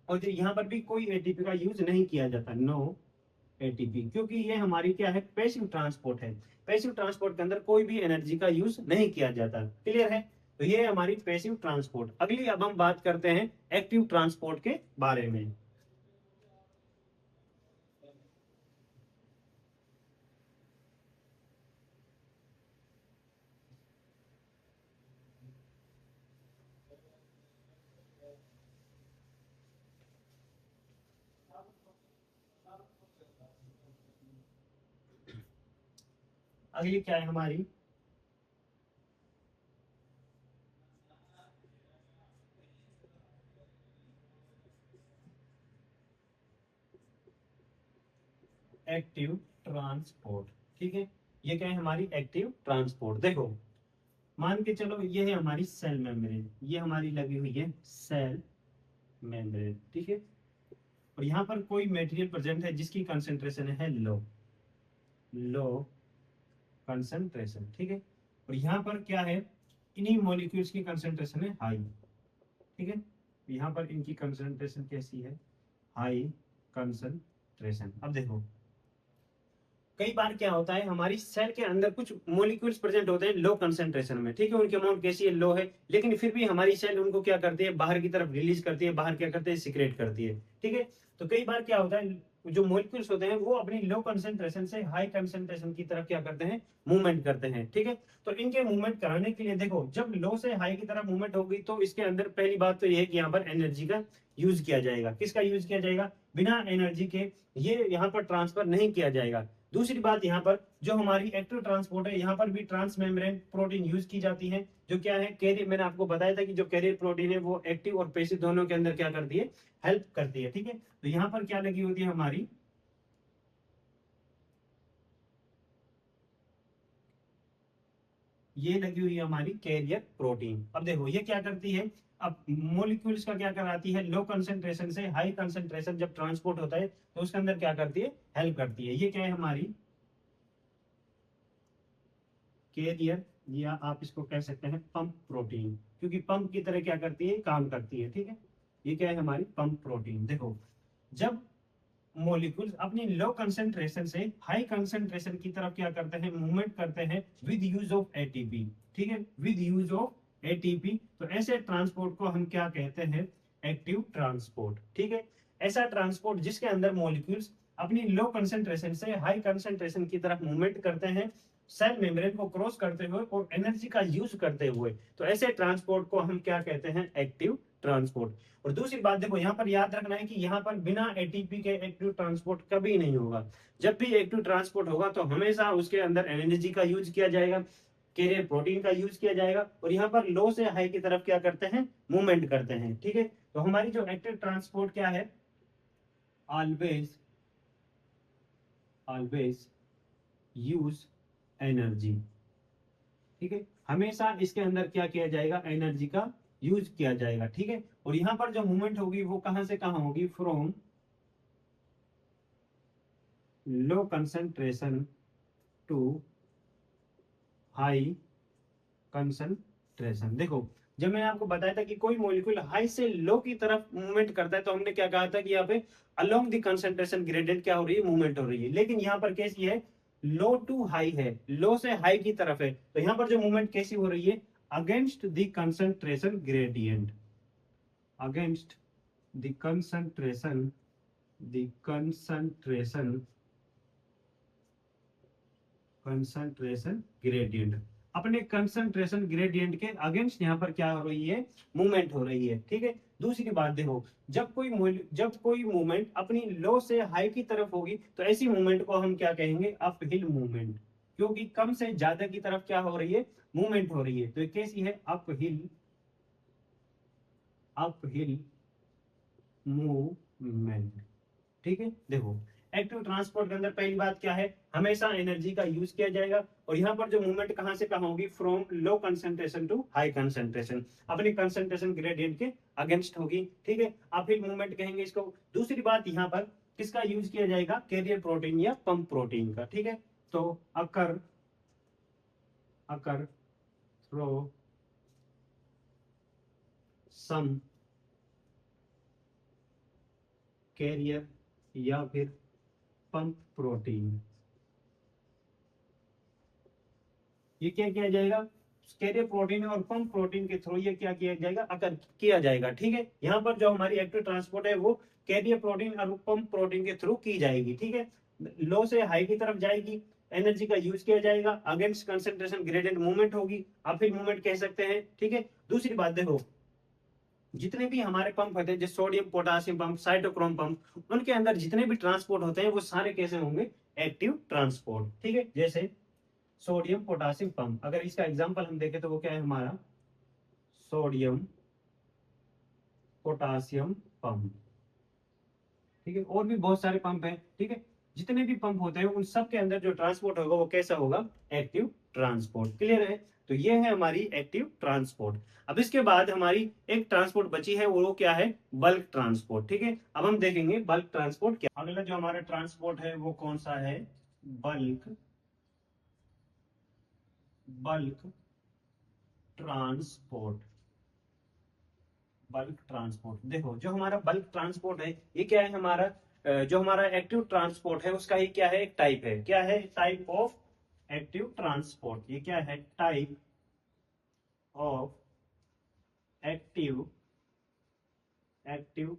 और यहाँ पर भी कोई एटीपी का यूज नहीं किया जाता, नो एटीपी, क्योंकि ये हमारी क्या है, पैसिव ट्रांसपोर्ट है। पैसिव ट्रांसपोर्ट के अंदर कोई भी एनर्जी का यूज नहीं किया जाता, क्लियर है। तो ये है हमारी पैसिव ट्रांसपोर्ट। अगली अब हम बात करते हैं एक्टिव ट्रांसपोर्ट के बारे में। अगली क्या है हमारी, एक्टिव ट्रांसपोर्ट, ठीक है। ये क्या है हमारी एक्टिव ट्रांसपोर्ट। देखो मान के चलो ये है हमारी सेल मेम्ब्रेन, ये हमारी लगी हुई है सेल मेम्ब्रेन, ठीक है। और यहाँ पर कोई मटेरियल प्रेजेंट है जिसकी कंसेंट्रेशन है लो, लो कंसेंट्रेशन, ठीक है। और यहाँ पर क्या है, इन्हीं मॉलिक्यूल्स की कंसेंट्रेशन है हाई, ठीक है। यहाँ पर इनकी कंसेंट्रेशन कैसी है, हाई कंसेंट्रेशन। अब देखो कई बार क्या होता है, हमारी सेल के अंदर कुछ मॉलिक्यूल्स प्रेजेंट होते हैं लो कंसेंट्रेशन में, ठीक है, उनकी अमाउंट कैसी है, लो है, लेकिन फिर भी हमारी सेल उनको क्या करती है, बाहर की तरफ रिलीज करती है, बाहर क्या करते हैं, सिक्रेट करती है, ठीक है। तो कई बार क्या होता है, जो मॉलिक्यूल्स होते हैं वो अपनी लो कंसेंट्रेशन से हाई कंसेंट्रेशन की तरफ क्या करते हैं, मूवमेंट करते हैं, ठीक है। तो इनके मूवमेंट कराने के लिए देखो जब लो से हाई की तरफ मूवमेंट होगी तो इसके अंदर पहली बात तो ये है कि यहाँ पर एनर्जी का यूज किया जाएगा। किसका यूज किया जाएगा, बिना एनर्जी के ये यहाँ पर ट्रांसफर नहीं किया जाएगा। दूसरी बात यहाँ पर जो हमारी एक्टिव ट्रांसपोर्ट है, यहाँ पर भी ट्रांस मेम्ब्रेन प्रोटीन यूज की जाती है, जो क्या है कैरियर, मैंने आपको बताया था कि जो कैरियर प्रोटीन है वो एक्टिव और पैसिव दोनों के अंदर क्या करती है, हेल्प करती है। ठीक है, तो यहाँ पर क्या लगी होती है हमारी, ये लगी हुई है हमारी कैरियर प्रोटीन। अब देखो ये क्या करती है, अब मोलिक्यूल्स का क्या कराती है, लो कंसंट्रेशन से हाई कंसंट्रेशन जब ट्रांसपोर्ट होता है तो उसके अंदर क्या करती है, हेल्प करती है। ये क्या है हमारी कैरियर, या आप इसको कह सकते हैं पंप प्रोटीन, क्योंकि पंप की तरह क्या करती है, काम करती है। ठीक है, ये क्या है हमारी पंप प्रोटीन। देखो जब मॉलिक्यूल्स अपनी लो कंसंट्रेशन से हाई कंसंट्रेशन की तरफ क्या करते हैं, मूवमेंट करते हैं विद यूज ऑफ एटीपी। ठीक है, विद यूज ऑफ एटीपी, तो ऐसे ट्रांसपोर्ट को हम क्या कहते हैं, एक्टिव ट्रांसपोर्ट। ठीक है, ऐसा ट्रांसपोर्ट जिसके अंदर मॉलिक्यूल्स अपनी लो कंसंट्रेशन से हाई कंसंट्रेशन की तरफ मूवमेंट करते हैं सेल मेम्ब्रेन को क्रॉस करते हुए और एनर्जी का यूज करते हुए, तो ऐसे ट्रांसपोर्ट को हम क्या कहते हैं, एक्टिव ट्रांसपोर्ट। और दूसरी बात देखो यहाँ पर याद रखना है कि यहाँ पर बिना एटीपी के एक्टिव ट्रांसपोर्ट कभी नहीं होगा। जब भी एक्टिव ट्रांसपोर्ट होगा तो हमेशा उसके अंदर एनर्जी का यूज किया जाएगा, कैरियर प्रोटीन का यूज किया जाएगा, और यहाँ पर लो से हाई की तरफ क्या करते हैं, मूवमेंट करते हैं। ठीक है, तो हमारी जो एक्टिव ट्रांसपोर्ट क्या है, ऑलवेज ऑलवेज यूज एनर्जी। ठीक है, हमेशा इसके अंदर क्या किया जाएगा, एनर्जी का यूज किया जाएगा। ठीक है, और यहां पर जो मूवमेंट होगी वो कहां से कहां होगी, from low concentration to high concentration. देखो जब मैंने आपको बताया था कि कोई मॉलिक्यूल हाई से लो की तरफ मूवमेंट करता है तो हमने क्या कहा था कि यहाँ पे अलोंग द कंसंट्रेशन ग्रेडियंट क्या हो रही है, मूवमेंट हो रही है। लेकिन यहाँ पर कैसी है, लो टू हाई है, लो से हाई की तरफ है, तो यहाँ पर जो मूवमेंट कैसी हो रही है, against the concentration gradient, against the concentration, the concentration gradient, अपने कंसंट्रेशन ग्रेडियंट के अगेंस्ट यहाँ पर क्या हो रही है, मूवमेंट हो रही है। ठीक है, दूसरी बात देखो जब कोई मूवमेंट अपनी लो से हाई की तरफ होगी तो ऐसी मूवमेंट को हम क्या कहेंगे, अपहिल मूवमेंट, क्योंकि कम से ज्यादा की तरफ क्या हो रही है, मूवमेंट हो रही है, तो ये कैसी है, अपहिल मूवमेंट। ठीक है, देखो एक्टिव ट्रांसपोर्ट के अंदर पहली बात क्या है, हमेशा एनर्जी का यूज किया जाएगा, और यहाँ पर जो मूवमेंट कहां से कहां होगी, from low concentration to high concentration, अपनी कंसंट्रेशन ग्रेडियंट के अगेंस्ट होगी। ठीक है, आप ही मूवमेंट कहेंगे इसको। दूसरी बात यहाँ पर किसका यूज किया जाएगा, कैरियर प्रोटीन या पंप प्रोटीन का। ठीक है, तो अकर थ्रो सम कैरियर या फिर पंप प्रोटीन, ये क्या किया जाएगा, कैरियर प्रोटीन और पंप प्रोटीन के थ्रू ये क्या किया जाएगा, अकर किया जाएगा। ठीक है, यहाँ पर जो हमारी एक्टिव ट्रांसपोर्ट है वो कैरियर प्रोटीन और पंप प्रोटीन के थ्रू की जाएगी। ठीक है, लो से हाई की तरफ जाएगी, एनर्जी का यूज किया जाएगा, अगेंस्ट कंसंट्रेशन ग्रेडियंट मूवमेंट होगी, आप फिर मूवमेंट कह सकते हैं। ठीक है, दूसरी बात देखो जितने भी हमारे पंप होते हैं जैसे sodium potassium pump, cytochrome pump, उनके अंदर जितने भी ट्रांसपोर्ट होते हैं वो सारे कैसे होंगे, एक्टिव ट्रांसपोर्ट। ठीक है, जैसे सोडियम पोटासियम पंप, अगर इसका एग्जांपल हम देखें तो वो क्या है हमारा, सोडियम पोटासियम पंप। ठीक है, और भी बहुत सारे पंप हैं। ठीक है, जितने भी पंप होते हैं उन सब के अंदर जो ट्रांसपोर्ट होगा वो कैसा होगा, एक्टिव ट्रांसपोर्ट। क्लियर है, तो ये है हमारी एक्टिव ट्रांसपोर्ट। अब इसके बाद हमारी एक ट्रांसपोर्ट बची है, वो क्या है, बल्क ट्रांसपोर्ट। ठीक है, अब हम देखेंगे बल्क ट्रांसपोर्ट क्या, अगला जो हमारा ट्रांसपोर्ट है वो कौन सा है, बल्क ट्रांसपोर्ट। बल्क ट्रांसपोर्ट देखो जो हमारा बल्क ट्रांसपोर्ट है ये क्या है हमारा, जो हमारा एक्टिव ट्रांसपोर्ट है उसका ही क्या है, एक टाइप है, क्या है, टाइप ऑफ एक्टिव ट्रांसपोर्ट। ये क्या है, टाइप ऑफ एक्टिव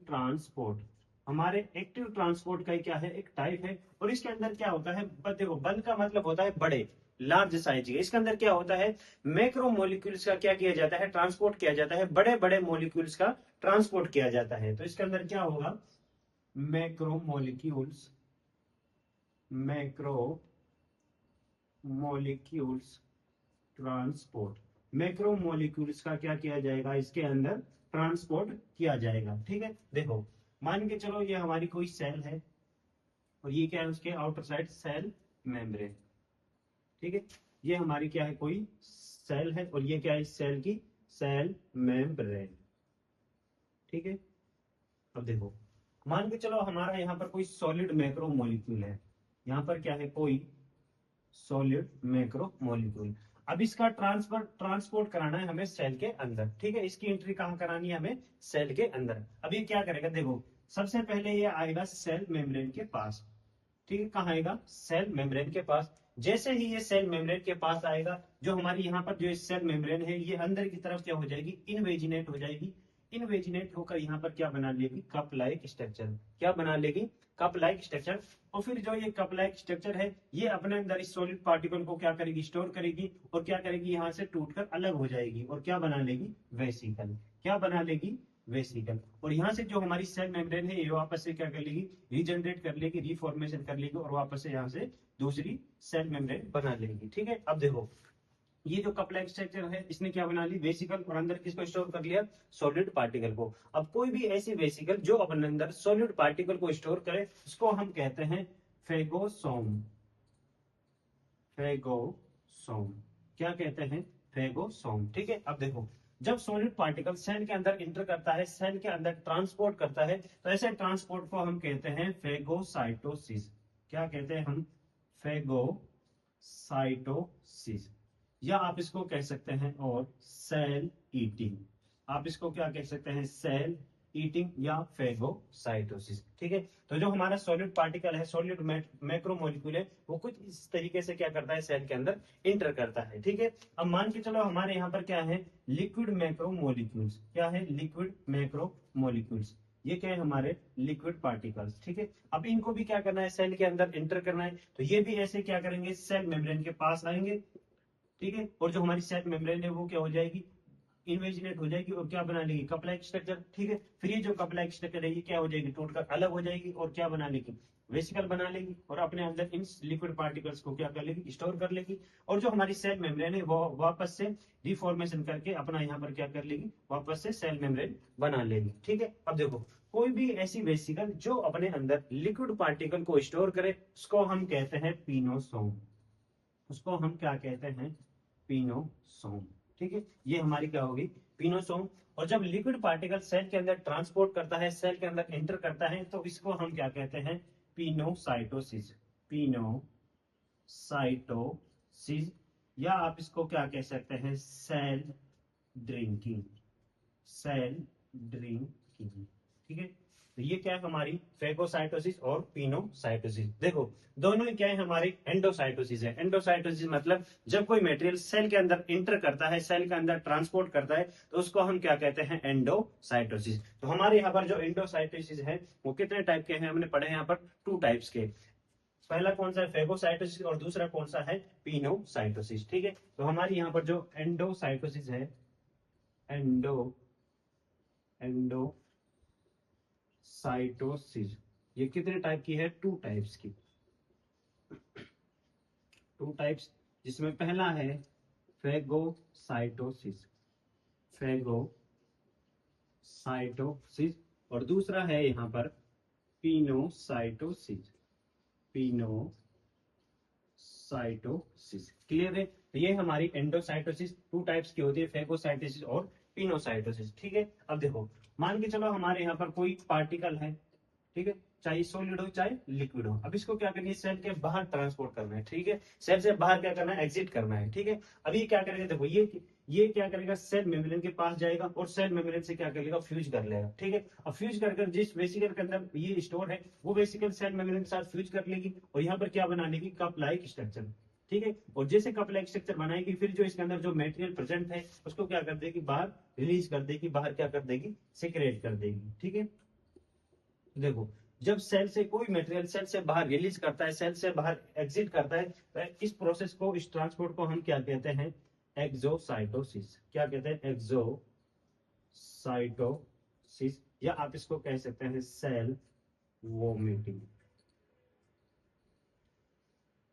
ट्रांसपोर्ट। हमारे एक्टिव ट्रांसपोर्ट का क्या है, एक टाइप है, और इसके अंदर क्या होता है, देखो बल्क का मतलब होता है बड़े, लार्ज साइज के। इसके अंदर क्या होता है, मैक्रो मॉलिक्यूल्स का क्या किया जाता है, ट्रांसपोर्ट किया जाता है, बड़े बड़े मॉलिक्यूल्स का ट्रांसपोर्ट किया जाता है। तो इसके अंदर क्या होगा, macro macro molecules transport, macro molecules का क्या किया जाएगा, इसके अंदर ट्रांसपोर्ट किया जाएगा। ठीक है, देखो मान के चलो ये हमारी कोई सेल है और ये क्या है उसके आउटर साइड सेल मेम्ब्रेन। ठीक है, ये हमारी क्या है कोई सेल है और ये क्या है इस सेल की सेल मेम्ब्रेन। ठीक है, अब देखो मान के चलो हमारा यहाँ पर कोई सॉलिड मैक्रो मॉलिक्यूल है, यहाँ पर क्या है कोई सॉलिड मैक्रो मॉलिक्यूल। अब इसका ट्रांसपोर्ट कराना है हमें सेल के अंदर। ठीक है, इसकी एंट्री कहाँ करानी है हमें, सेल के अंदर। अब ये क्या करेगा, देखो सबसे पहले ये आएगा सेल मेम्ब्रेन के पास। ठीक है, कहाँ आएगा, सेल मेम्ब्रेन के पास। जैसे ही ये सेल मेम्ब्रेन के पास आएगा, जो हमारी यहाँ पर जो सेल मेम्ब्रेन है ये अंदर की तरफ क्या हो जाएगी, इनवेजिनेट हो जाएगी। इनवेजिनेट होकर यहाँ पर क्या बना लेगी, कप लाइक स्ट्रक्चर। क्या बना लेगी, कप लाइक स्ट्रक्चर। और फिर जो ये कप लाइक स्ट्रक्चर है ये अपने अंदर इस सॉलिड पार्टिकल को क्या करेगी, स्टोर करेगी और क्या करेगी, यहाँ से टूटकर अलग हो जाएगी और क्या बना लेगी, वेसिकल। क्या बना लेगी, वेसिकल। और यहाँ से जो हमारी सेल मेम्ब्रेन है ये वापस से क्या कर लेगी, रीजनरेट कर लेगी, रिफॉर्मेशन कर लेगी और वापस से यहाँ से दूसरी सेल मेम्ब्रेन बना लेगी। ठीक है, अब देखो ये जो कपलाइक स्ट्रक्चर है इसने क्या बना ली, वेसिकल, और अंदर किसको स्टोर कर लिया, सॉलिड पार्टिकल को। अब कोई भी ऐसी वेसिकल जो अपने अंदर सॉलिड पार्टिकल को स्टोर करे उसको हम कहते हैं फेगोसोम। फेगोसोम, क्या कहते हैं, फेगोसोम। ठीक है, अब देखो जब सॉलिड पार्टिकल सेल के अंदर इंटर करता है, सेल के अंदर ट्रांसपोर्ट करता है, तो ऐसे ट्रांसपोर्ट को हम कहते हैं फेगोसाइटोसिस। क्या कहते हैं हम, फेगोसाइटोसिस, या आप इसको कह सकते हैं और सेल ईटिंग। आप इसको क्या कह सकते हैं, सेल ईटिंग या फेगोसाइटोसिस। ठीक है, तो जो हमारा सॉलिड पार्टिकल है, सॉलिड मैक्रोमोलिक्यूल है, वो कुछ इस तरीके से क्या करता है, सेल के अंदर इंटर करता है। ठीक है, अब मान के चलो हमारे यहाँ पर क्या है, लिक्विड मैक्रोमोलिक्यूल्स। क्या है, लिक्विड मैक्रोमोलिक्यूल्स। ये क्या है, हमारे लिक्विड पार्टिकल्स। ठीक है, अब इनको भी क्या करना है, सेल के अंदर इंटर करना है, तो ये भी ऐसे क्या करेंगे, सेल मेम्ब्रेन के पास आएंगे। ठीक है, और जो हमारी सेल मेम्ब्रेन है वो क्या हो जाएगी, इन्वेजिनेट हो जाएगी और क्या बना लेगी, कप लाइक स्ट्रक्चर। ठीक है, फिर ये जो कप लाइक स्ट्रक्चर है ये क्या हो जाएगी, टूटकर अलग हो जाएगी और क्या बना लेगी, वेसिकल बना लेगी और अपने अंदर इन लिक्विड पार्टिकल्स को क्या कर लेगी, स्टोर कर लेगी। और जो हमारी सेल मेम्ब्रेन है वो वापस से रिफॉर्मेशन करके अपना यहाँ पर क्या कर लेगी, वापस से सेल मेम्ब्रेन बना लेगी। ठीक है, अब देखो कोई भी ऐसी वेसिकल जो अपने अंदर लिक्विड पार्टिकल को स्टोर करे उसको हम कहते हैं पिनोसोम। उसको हम क्या कहते हैं, पिनोसोम। ठीक है, ये हमारी क्या होगी, पिनोसोम। और जब लिक्विड पार्टिकल सेल के अंदर ट्रांसपोर्ट करता है, सेल के अंदर एंटर करता है, तो इसको हम क्या कहते हैं, पिनोसाइटोसिस। पिनोसाइटोसिस, या आप इसको क्या कह सकते हैं, सेल ड्रिंकिंग। Cell drinking. ठीक है, तो ये क्या है हमारी फेगोसाइटोसिस और पिनोसाइटोसिस। देखो दोनों ही क्या है, हमारी एंडोसाइटोसिस है। एंडोसाइटोसिस मतलब जब कोई मटेरियल सेल के अंदर इंटर करता है, सेल के अंदर ट्रांसपोर्ट करता है, तो उसको हम क्या कहते हैं, एंडोसाइटोसिस। तो हमारे यहाँ पर जो एंडोसाइटोसिस है वो कितने टाइप के हैं, हमने पढ़े यहाँ पर 2 टाइप्स के। पहला कौन सा है, फेगोसाइटोसिस, और दूसरा कौन सा है, पिनोसाइटोसिस। ठीक है, तो हमारी यहाँ पर जो एंडोसाइटोसिस है, एंडो एंडोसाइटोसिस, ये कितने टाइप की है, 2 टाइप्स की। 2 टाइप्स, जिसमें पहला है फेगोसाइटोसिस। फेगोसाइटोसिस, और दूसरा है यहाँ पर पिनोसाइटोसिस। पिनोसाइटोसिस, क्लियर है। तो ये हमारी एंडोसाइटोसिस 2 टाइप्स की होती है, फेगोसाइटोसिस और पिनोसाइटोसिस। ठीक है, अब देखो मान के चलो हमारे यहाँ पर कोई पार्टिकल है, ठीक है, चाहे सॉलिड हो चाहे लिक्विड हो। अब इसको क्या करना है, सेल के बाहर ट्रांसपोर्ट करना है। ठीक है, सेल से बाहर क्या करना है, एग्जिट करना है। ठीक है, अब ये क्या करेगा, देखो ये क्या करेगा, सेल मेम्ब्रेन के पास जाएगा और सेल मेम्ब्रेन से क्या करेगा, फ्यूज कर लेगा। ठीक है, अब फ्यूज कर जिस वेसिकल के अंदर ये स्टोर है वो वेसिकल सेल मेम्ब्रेन के साथ फ्यूज कर लेगी और यहाँ पर क्या बना लेगी, कप लाइक स्ट्रक्चर। ठीक है, और जैसे कप लाइक स्ट्रक्चर बनाएगी, फिर जो इसके अंदर जो मेटेरियल प्रेजेंट है उसको क्या कर देगी, बाहर रिलीज कर देगी, बाहर क्या कर देगी, सेक्रेट कर देगी। ठीक है, देखो जब सेल से कोई मटेरियल सेल से बाहर रिलीज करता है, सेल से बाहर एग्जिट करता है, तो इस प्रोसेस को, इस ट्रांसपोर्ट को हम क्या कहते हैं, एक्सोसाइटोसिस। क्या कहते हैं, एक्सोसाइटोसिस, या आप इसको कह सकते हैं सेल वोमिटिंग।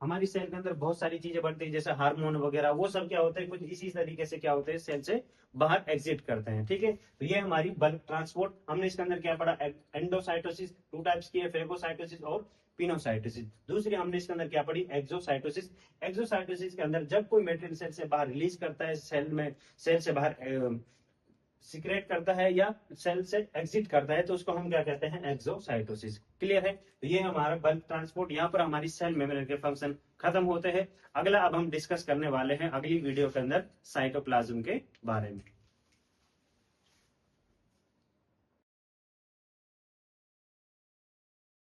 हमारी सेल के अंदर बहुत सारी चीजें बढ़ती है, जैसे हार्मोन वगैरह, वो सब क्या होते हैं, कुछ इसी तरीके से क्या होते हैं, सेल से बाहर एग्जिट करते हैं। ठीक है, तो ये हमारी बल्क ट्रांसपोर्ट। हमने इसके अंदर क्या पढ़ा, एंडोसाइटोसिस, 2 टाइप्स की है, फेगोसाइटोसिस और पिनोसाइटोसिस। दूसरी हमने इसके अंदर क्या पढ़ी, एक्सोसाइटोसिस। एक्सोसाइटोसिस के अंदर जब कोई मेटेरियल सेल से बाहर रिलीज करता है, सेल में, सेल से बाहर सिक्रेट करता है या सेल से एग्जिट करता है, तो उसको हम क्या कहते हैं, एक्सोसाइटोसिस। क्लियर है, तो ये हमारा बल्क ट्रांसपोर्ट, यहाँ पर हमारी सेल मेम्ब्रेन के फंक्शन खत्म होते हैं। अगला अब हम डिस्कस करने वाले हैं अगली वीडियो के अंदर साइटोप्लाज्म के बारे में।